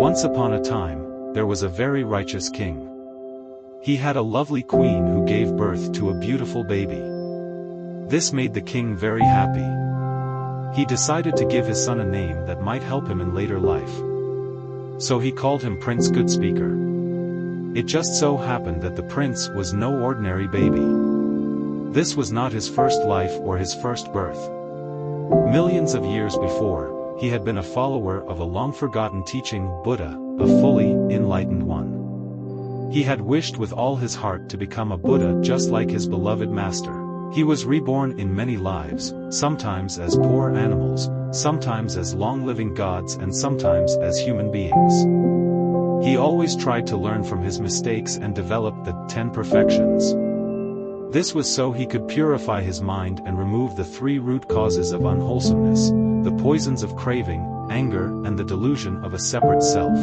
Once upon a time, there was a very righteous king. He had a lovely queen who gave birth to a beautiful baby. This made the king very happy. He decided to give his son a name that might help him in later life. So he called him Prince Goodspeaker. It just so happened that the prince was no ordinary baby. This was not his first life or his first birth. Millions of years before, he had been a follower of a long-forgotten teaching, Buddha, a fully enlightened one. He had wished with all his heart to become a Buddha just like his beloved master. He was reborn in many lives, sometimes as poor animals, sometimes as long-living gods and sometimes as human beings. He always tried to learn from his mistakes and develop the 10 perfections. This was so he could purify his mind and remove the 3 root causes of unwholesomeness, the poisons of craving, anger, and the delusion of a separate self.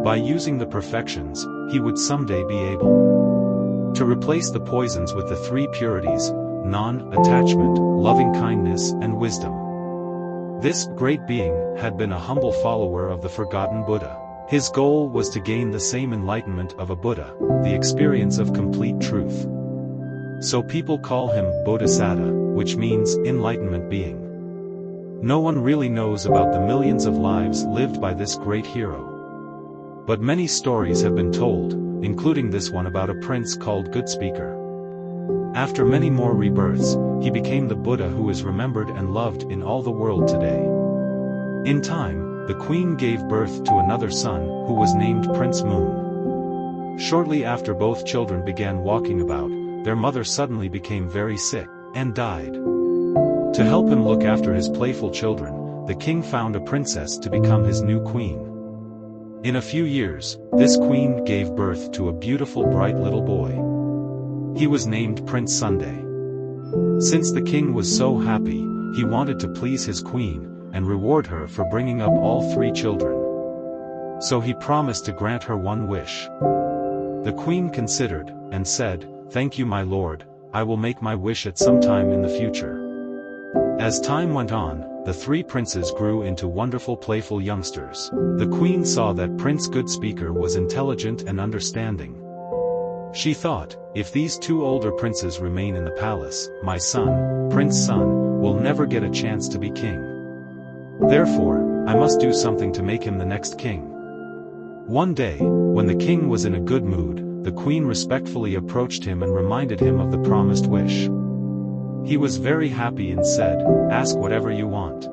By using the perfections, he would someday be able to replace the poisons with the 3 purities: non-attachment, loving-kindness, and wisdom. This great being had been a humble follower of the forgotten Buddha. His goal was to gain the same enlightenment of a Buddha, the experience of complete truth. So people call him Bodhisattva, which means enlightenment being. No one really knows about the millions of lives lived by this great hero. But many stories have been told, including this one about a prince called Goodspeaker. After many more rebirths, he became the Buddha who is remembered and loved in all the world today. In time, the queen gave birth to another son, who was named Prince Moon. Shortly after both children began walking about, their mother suddenly became very sick, and died. To help him look after his playful children, the king found a princess to become his new queen. In a few years, this queen gave birth to a beautiful bright little boy. He was named Prince Sunday. Since the king was so happy, he wanted to please his queen, and reward her for bringing up all 3 children. So he promised to grant her one wish. The queen considered, and said, "Thank you, my lord, I will make my wish at some time in the future." As time went on, the 3 princes grew into wonderful playful youngsters. The queen saw that Prince Goodspeaker was intelligent and understanding. She thought, if these 2 older princes remain in the palace, my son, Prince Sun, will never get a chance to be king. Therefore, I must do something to make him the next king. One day, when the king was in a good mood, the queen respectfully approached him and reminded him of the promised wish. He was very happy and said, "Ask whatever you want."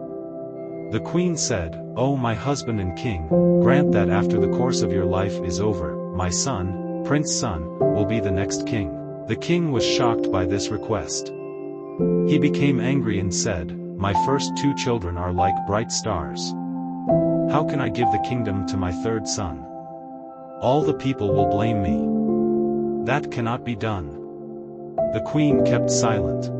The queen said, "Oh, my husband and king, grant that after the course of your life is over, my son, Prince Sun, will be the next king." The king was shocked by this request. He became angry and said, "My first 2 children are like bright stars. How can I give the kingdom to my 3rd son? All the people will blame me. That cannot be done." The queen kept silent.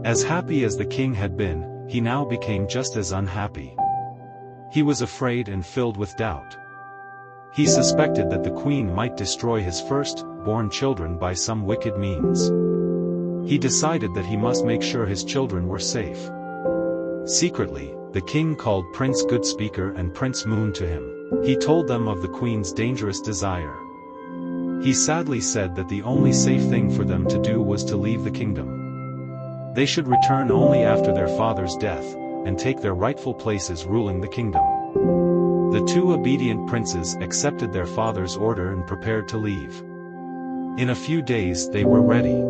As happy as the king had been, he now became just as unhappy. He was afraid and filled with doubt. He suspected that the queen might destroy his first-born children by some wicked means. He decided that he must make sure his children were safe. Secretly, the king called Prince Goodspeaker and Prince Moon to him. He told them of the queen's dangerous desire. He sadly said that the only safe thing for them to do was to leave the kingdom. They should return only after their father's death, and take their rightful places ruling the kingdom. The 2 obedient princes accepted their father's order and prepared to leave. In a few days they were ready.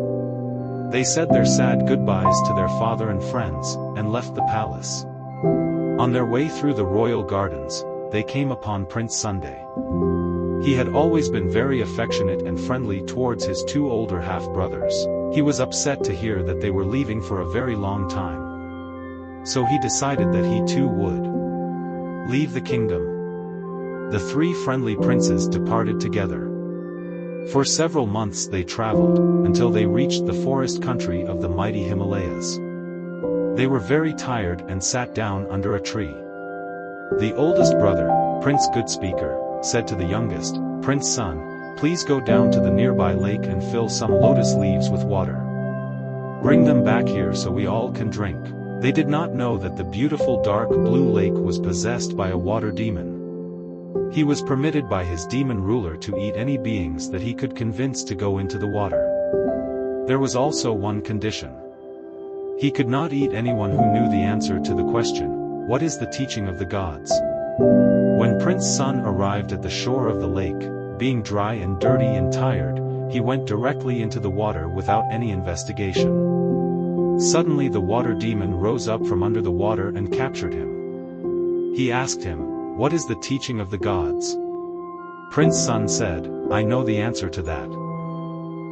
They said their sad goodbyes to their father and friends, and left the palace. On their way through the royal gardens, they came upon Prince Sunday. He had always been very affectionate and friendly towards his 2 older half-brothers. He was upset to hear that they were leaving for a very long time. So he decided that he too would leave the kingdom. The 3 friendly princes departed together. For several months they traveled, until they reached the forest country of the mighty Himalayas. They were very tired and sat down under a tree. The oldest brother, Prince Goodspeaker, said to the youngest, Prince Sun, "Please go down to the nearby lake and fill some lotus leaves with water. Bring them back here so we all can drink." They did not know that the beautiful dark blue lake was possessed by a water demon. He was permitted by his demon ruler to eat any beings that he could convince to go into the water. There was also one condition. He could not eat anyone who knew the answer to the question, "What is the teaching of the gods?" When Prince Sun arrived at the shore of the lake, being dry and dirty and tired, he went directly into the water without any investigation. Suddenly the water demon rose up from under the water and captured him. He asked him, "What is the teaching of the gods?" Prince Sun said, "I know the answer to that.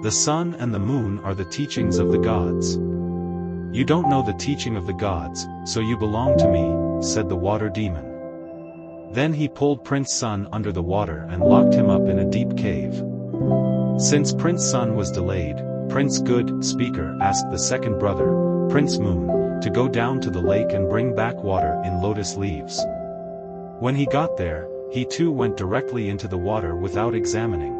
The sun and the moon are the teachings of the gods." "You don't know the teaching of the gods, so you belong to me," said the water demon. Then he pulled Prince Sun under the water and locked him up in a deep cave. Since Prince Sun was delayed, Prince Good Speaker asked the second brother, Prince Moon, to go down to the lake and bring back water in lotus leaves. When he got there, he too went directly into the water without examining.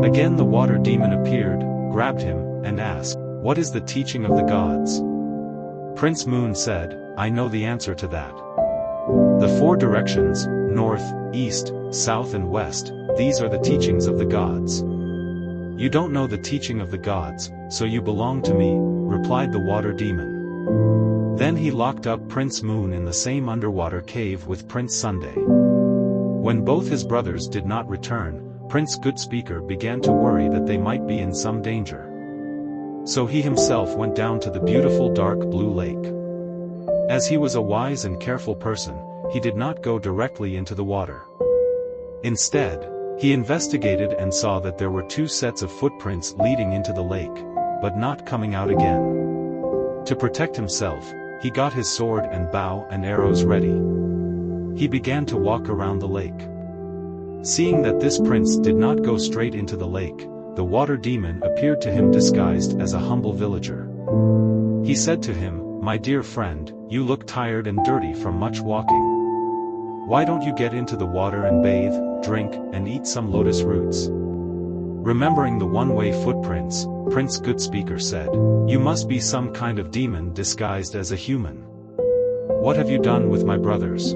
Again the water demon appeared, grabbed him, and asked, "What is the teaching of the gods?" Prince Moon said, "I know the answer to that. The four directions, north, east, south and west, these are the teachings of the gods." "You don't know the teaching of the gods, so you belong to me," replied the water demon. Then he locked up Prince Moon in the same underwater cave with Prince Sunday. When both his brothers did not return, Prince Good Speaker began to worry that they might be in some danger. So he himself went down to the beautiful dark blue lake. As he was a wise and careful person, he did not go directly into the water. Instead, he investigated and saw that there were two sets of footprints leading into the lake, but not coming out again. To protect himself, he got his sword and bow and arrows ready. He began to walk around the lake. Seeing that this prince did not go straight into the lake, the water demon appeared to him disguised as a humble villager. He said to him, "My dear friend, you look tired and dirty from much walking. Why don't you get into the water and bathe, drink, and eat some lotus roots?" Remembering the one-way footprints, Prince Good Speaker said, "You must be some kind of demon disguised as a human. What have you done with my brothers?"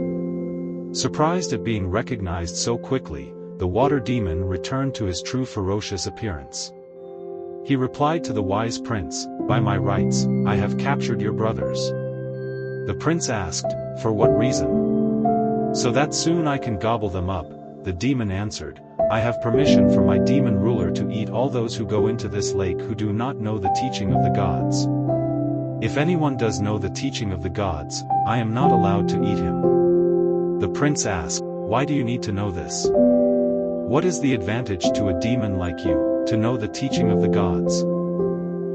Surprised at being recognized so quickly, the water demon returned to his true ferocious appearance. He replied to the wise prince, "By my rights, I have captured your brothers." The prince asked, "For what reason?" "So that soon I can gobble them up," the demon answered. "I have permission from my demon ruler to eat all those who go into this lake who do not know the teaching of the gods. If anyone does know the teaching of the gods, I am not allowed to eat him." The prince asked, "Why do you need to know this? What is the advantage to a demon like you, to know the teaching of the gods?"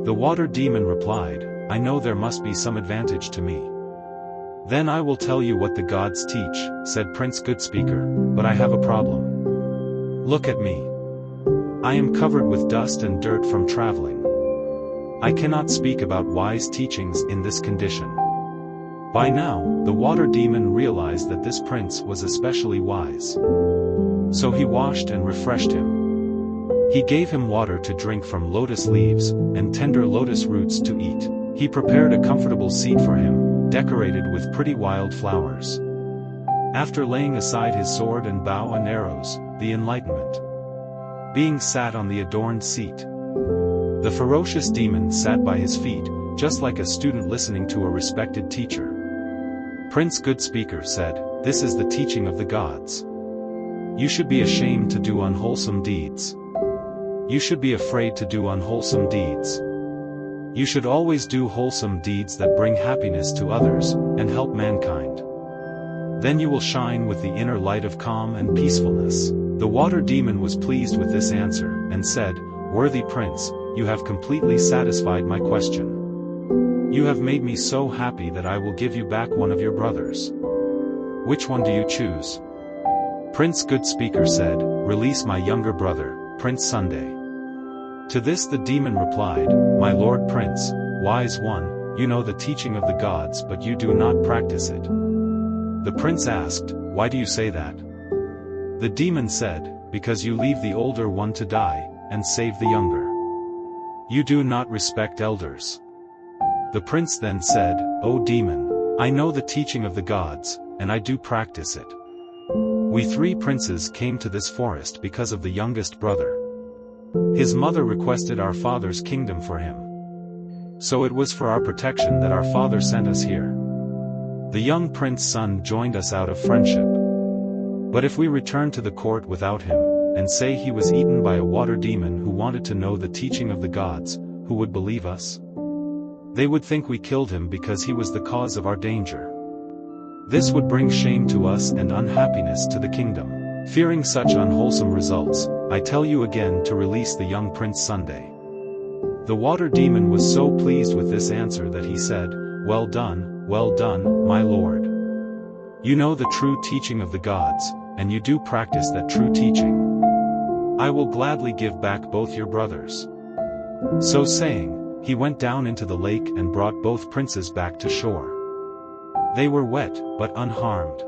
The water demon replied, "I know there must be some advantage to me." "Then I will tell you what the gods teach," said Prince Good Speaker, "but I have a problem. Look at me. I am covered with dust and dirt from traveling. I cannot speak about wise teachings in this condition." By now, the water demon realized that this prince was especially wise. So he washed and refreshed him. He gave him water to drink from lotus leaves, and tender lotus roots to eat. He prepared a comfortable seat for him, decorated with pretty wild flowers. After laying aside his sword and bow and arrows, the enlightenment being sat on the adorned seat. The ferocious demon sat by his feet, just like a student listening to a respected teacher. Prince Good Speaker said, "This is the teaching of the gods. You should be ashamed to do unwholesome deeds. You should be afraid to do unwholesome deeds. You should always do wholesome deeds that bring happiness to others, and help mankind. Then you will shine with the inner light of calm and peacefulness." The water demon was pleased with this answer, and said, "Worthy prince, you have completely satisfied my question. You have made me so happy that I will give you back one of your brothers. Which one do you choose?" Prince Good Speaker said, "Release my younger brother, Prince Sunday." To this the demon replied, "My lord prince, wise one, you know the teaching of the gods but you do not practice it." The prince asked, "Why do you say that?" The demon said, "Because you leave the older one to die, and save the younger. You do not respect elders." The prince then said, "O demon, I know the teaching of the gods, and I do practice it. We three princes came to this forest because of the youngest brother. His mother requested our father's kingdom for him. So it was for our protection that our father sent us here. The young prince's son joined us out of friendship. But if we return to the court without him, and say he was eaten by a water demon who wanted to know the teaching of the gods, who would believe us? They would think we killed him because he was the cause of our danger. This would bring shame to us and unhappiness to the kingdom. Fearing such unwholesome results, I tell you again to release the young prince Sunday. The water demon was so pleased with this answer that he said, well done, my lord. You know the true teaching of the gods, and you do practice that true teaching. I will gladly give back both your brothers. So saying, he went down into the lake and brought both princes back to shore. They were wet, but unharmed.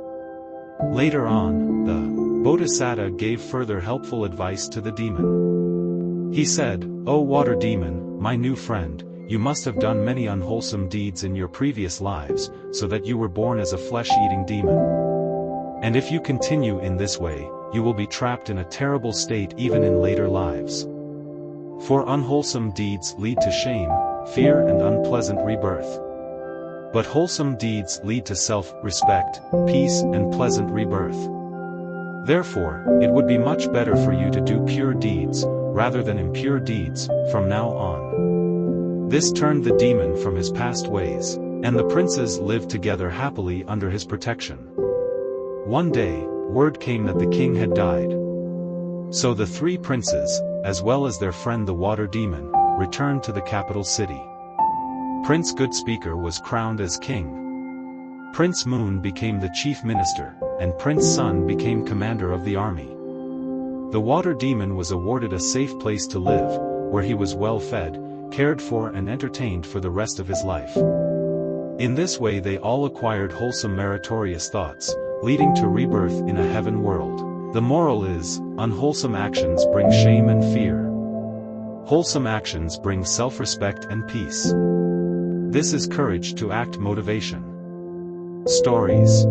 Later on, the Bodhisattva gave further helpful advice to the demon. He said, "O water demon, my new friend, you must have done many unwholesome deeds in your previous lives, so that you were born as a flesh-eating demon. And if you continue in this way, you will be trapped in a terrible state even in later lives. For unwholesome deeds lead to shame, fear and unpleasant rebirth. But wholesome deeds lead to self-respect, peace and pleasant rebirth. Therefore, it would be much better for you to do pure deeds, rather than impure deeds, from now on." This turned the demon from his past ways, and the princes lived together happily under his protection. One day, word came that the king had died. So the three princes, as well as their friend the water demon, returned to the capital city. Prince Good Speaker was crowned as king. Prince Moon became the chief minister, and Prince Sun became commander of the army. The water demon was awarded a safe place to live, where he was well fed, cared for and entertained for the rest of his life. In this way they all acquired wholesome meritorious thoughts, leading to rebirth in a heaven world. The moral is, unwholesome actions bring shame and fear. Wholesome actions bring self-respect and peace. This is courage to act motivation. Stories.